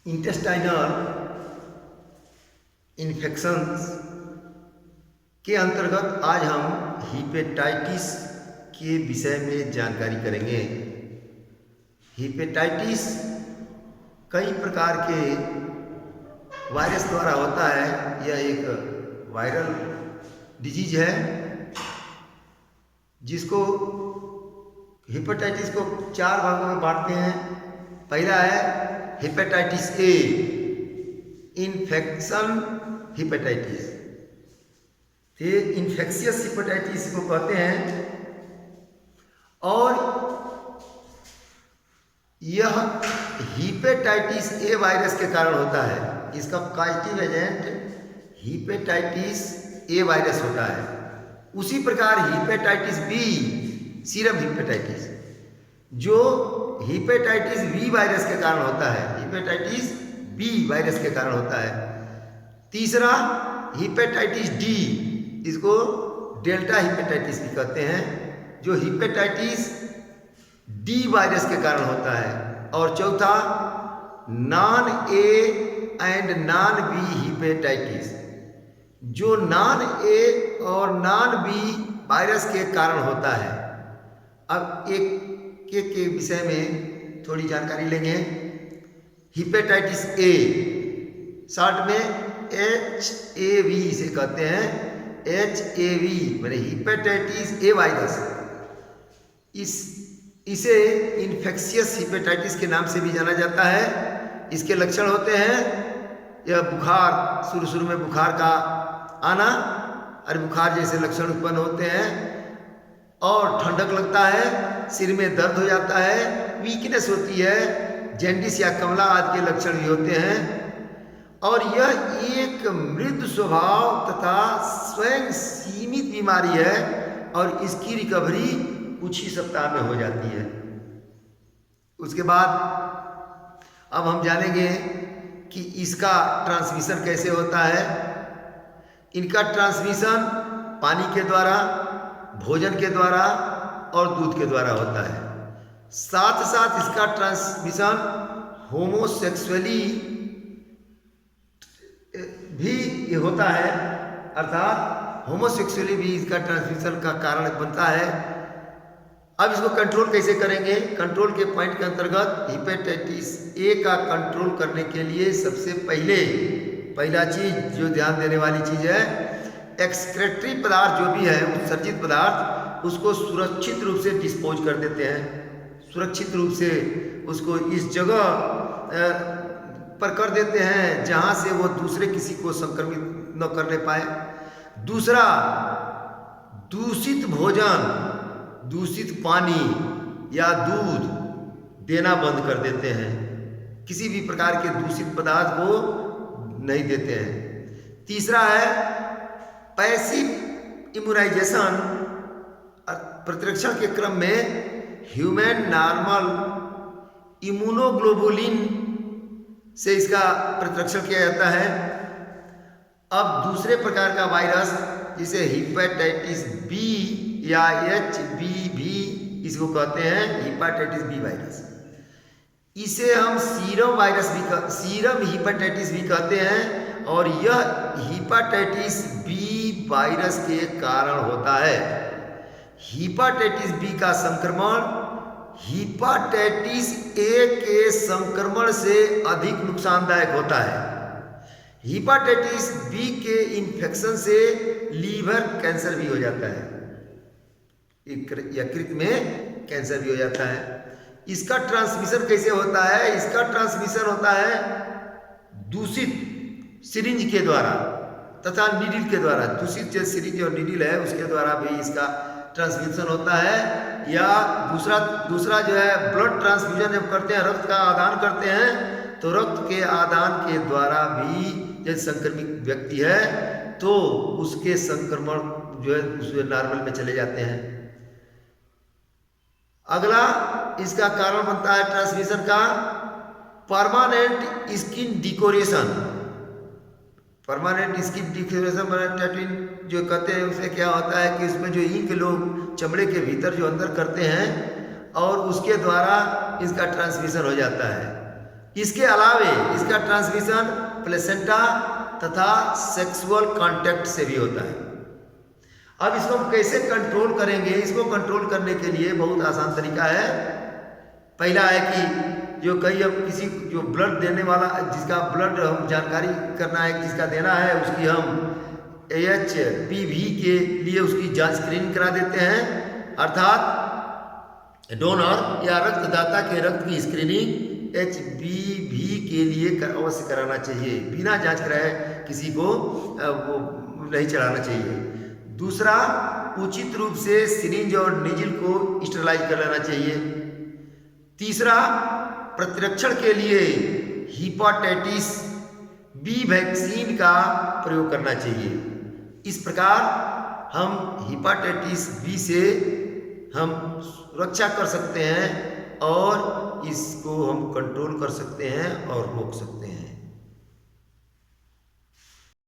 Intestinal infections के अंतर्गत आज हम हिपेटाइटिस के विषय में जानकारी करेंगे। हिपेटाइटिस कई प्रकार के वायरस द्वारा होता है। यह एक वायरल डिजीज है जिसको हिपेटाइटिस को 4 भागों में बांटते हैं। पहला है हेपेटाइटिस ए, इन्फेक्शन हिपेटाइटिस। ये इन्फेक्शियस हिपेटाइटिस को कहते हैं और यह हिपेटाइटिस ए वायरस के कारण होता है। इसका कॉजेटिव एजेंट हिपेटाइटिस ए वायरस होता है। उसी प्रकार हिपेटाइटिस बी, सीरम हिपेटाइटिस, जो हिपेटाइटिस बी वायरस के कारण होता है, हिपेटाइटिस बी वायरस के कारण होता है। तीसरा हिपेटाइटिस डी, इसको डेल्टा हिपेटाइटिस भी कहते हैं, जो हिपेटाइटिस डी वायरस के कारण होता है। और चौथा non A and non B hepatitis, जो नॉन ए और नॉन बी वायरस के कारण होता है। अब एक के विषय में थोड़ी जानकारी लेंगे। हिपेटाइटिस ए, शॉर्ट में HAV से कहते हैं, HAV माने हिपेटाइटिस ए वायरस। इसे इन्फेक्शियस हिपेटाइटिस के नाम से भी जाना जाता है। इसके लक्षण होते हैं यह बुखार, शुरू में बुखार का आना और बुखार जैसे लक्षण उत्पन्न होते हैं, और ठंडक लगता है, सिर में दर्द हो जाता है, वीकनेस होती है, जैंडिस या कमला आदि के लक्षण भी होते हैं। और यह एक मृदु स्वभाव तथा स्वयं सीमित बीमारी है और इसकी रिकवरी कुछ ही सप्ताह में हो जाती है। उसके बाद अब हम जानेंगे कि इसका ट्रांसमिशन कैसे होता है। इनका ट्रांसमिशन पानी के द्वारा, भोजन के द्वारा और दूध के द्वारा होता है। साथ साथ इसका ट्रांसमिशन होमोसेक्सुअली भी होता है, अर्थात होमोसेक्सुअली भी इसका ट्रांसमिशन का कारण बनता है। अब इसको कंट्रोल कैसे करेंगे? कंट्रोल के पॉइंट के अंतर्गत हिपेटाइटिस ए का कंट्रोल करने के लिए सबसे पहला चीज जो ध्यान देने वाली चीज है, एक्सक्रेटरी पदार्थ जो भी है, उत्सर्जित पदार्थ, उसको सुरक्षित रूप से डिस्पोज कर देते हैं। सुरक्षित रूप से उसको इस जगह पर कर देते हैं जहां से वो दूसरे किसी को संक्रमित न करने पाए। दूसरा, दूषित भोजन, दूषित पानी या दूध देना बंद कर देते हैं। किसी भी प्रकार के दूषित पदार्थ को नहीं देते हैं। तीसरा है पैसिव इम्यूनाइजेशन, प्रतिरक्षण के क्रम में ह्यूमन नॉर्मल इम्यूनोग्लोबुलिन से इसका प्रतिरक्षण किया जाता है। अब दूसरे प्रकार का वायरस जिसे हिपेटाइटिस बी या HBV इसको कहते हैं, हिपेटाइटिस बी वायरस, इसे हम सीरम हिपेटाइटिस भी कहते हैं। और यह हिपेटाइटिस बी वायरस के कारण होता है। हिपेटाइटिस बी का संक्रमण हिपेटाइटिस ए के संक्रमण से अधिक नुकसानदायक होता है। हिपेटाइटिस बी के इन्फेक्शन से लीवर कैंसर भी हो जाता है, यकृत में कैंसर भी हो जाता है। इसका ट्रांसमिशन कैसे होता है? इसका ट्रांसमिशन होता है दूषित सिरिंज के द्वारा तथा नीडल के द्वारा। दूषित जो सिरिंज और नीडल है उसके द्वारा भी इसका ट्रांसमिशन होता है। या दूसरा जो है ब्लड ट्रांसफ्यूजन जब करते हैं, रक्त का आदान करते हैं, तो रक्त के आदान के द्वारा भी यदि संक्रमित व्यक्ति है तो उसके संक्रमण जो है उसके नॉर्मल में चले जाते हैं। अगला इसका कारण बनता है ट्रांसमिशन का permanent skin decoration. Permanent skin decoration tattooing जो कहते हैं, उससे क्या होता है कि उसमें जो इंक लोग चमड़े के भीतर जो अंदर करते हैं और उसके द्वारा इसका ट्रांसमिशन हो जाता है। इसके अलावे इसका ट्रांसमिशन प्लेसेंटा तथा सेक्सुअल कांटेक्ट से भी होता है। अब इसको हम कैसे कंट्रोल करेंगे? इसको कंट्रोल करने के लिए बहुत आसान तरीका है। पहला है कि जो कई अब किसी जो ब्लड देने वाला, जिसका ब्लड हम जानकारी करना है जिसका देना है, उसकी हम HPV के लिए उसकी जांच स्क्रीनिंग करा देते हैं, अर्थात डोनर या रक्तदाता के रक्त की स्क्रीनिंग HPV के लिए अवश्य कराना चाहिए। बिना जांच कराए किसी को वो नहीं चढ़ाना चाहिए। दूसरा, उचित रूप से सिरिंज और निजिल को स्टरलाइज कर लेना चाहिए। तीसरा, प्रतिरक्षण के लिए हेपेटाइटिस बी वैक्सीन का प्रयोग करना चाहिए। इस प्रकार हम हेपेटाइटिस बी से हम सुरक्षा कर सकते हैं और इसको हम कंट्रोल कर सकते हैं और रोक सकते हैं।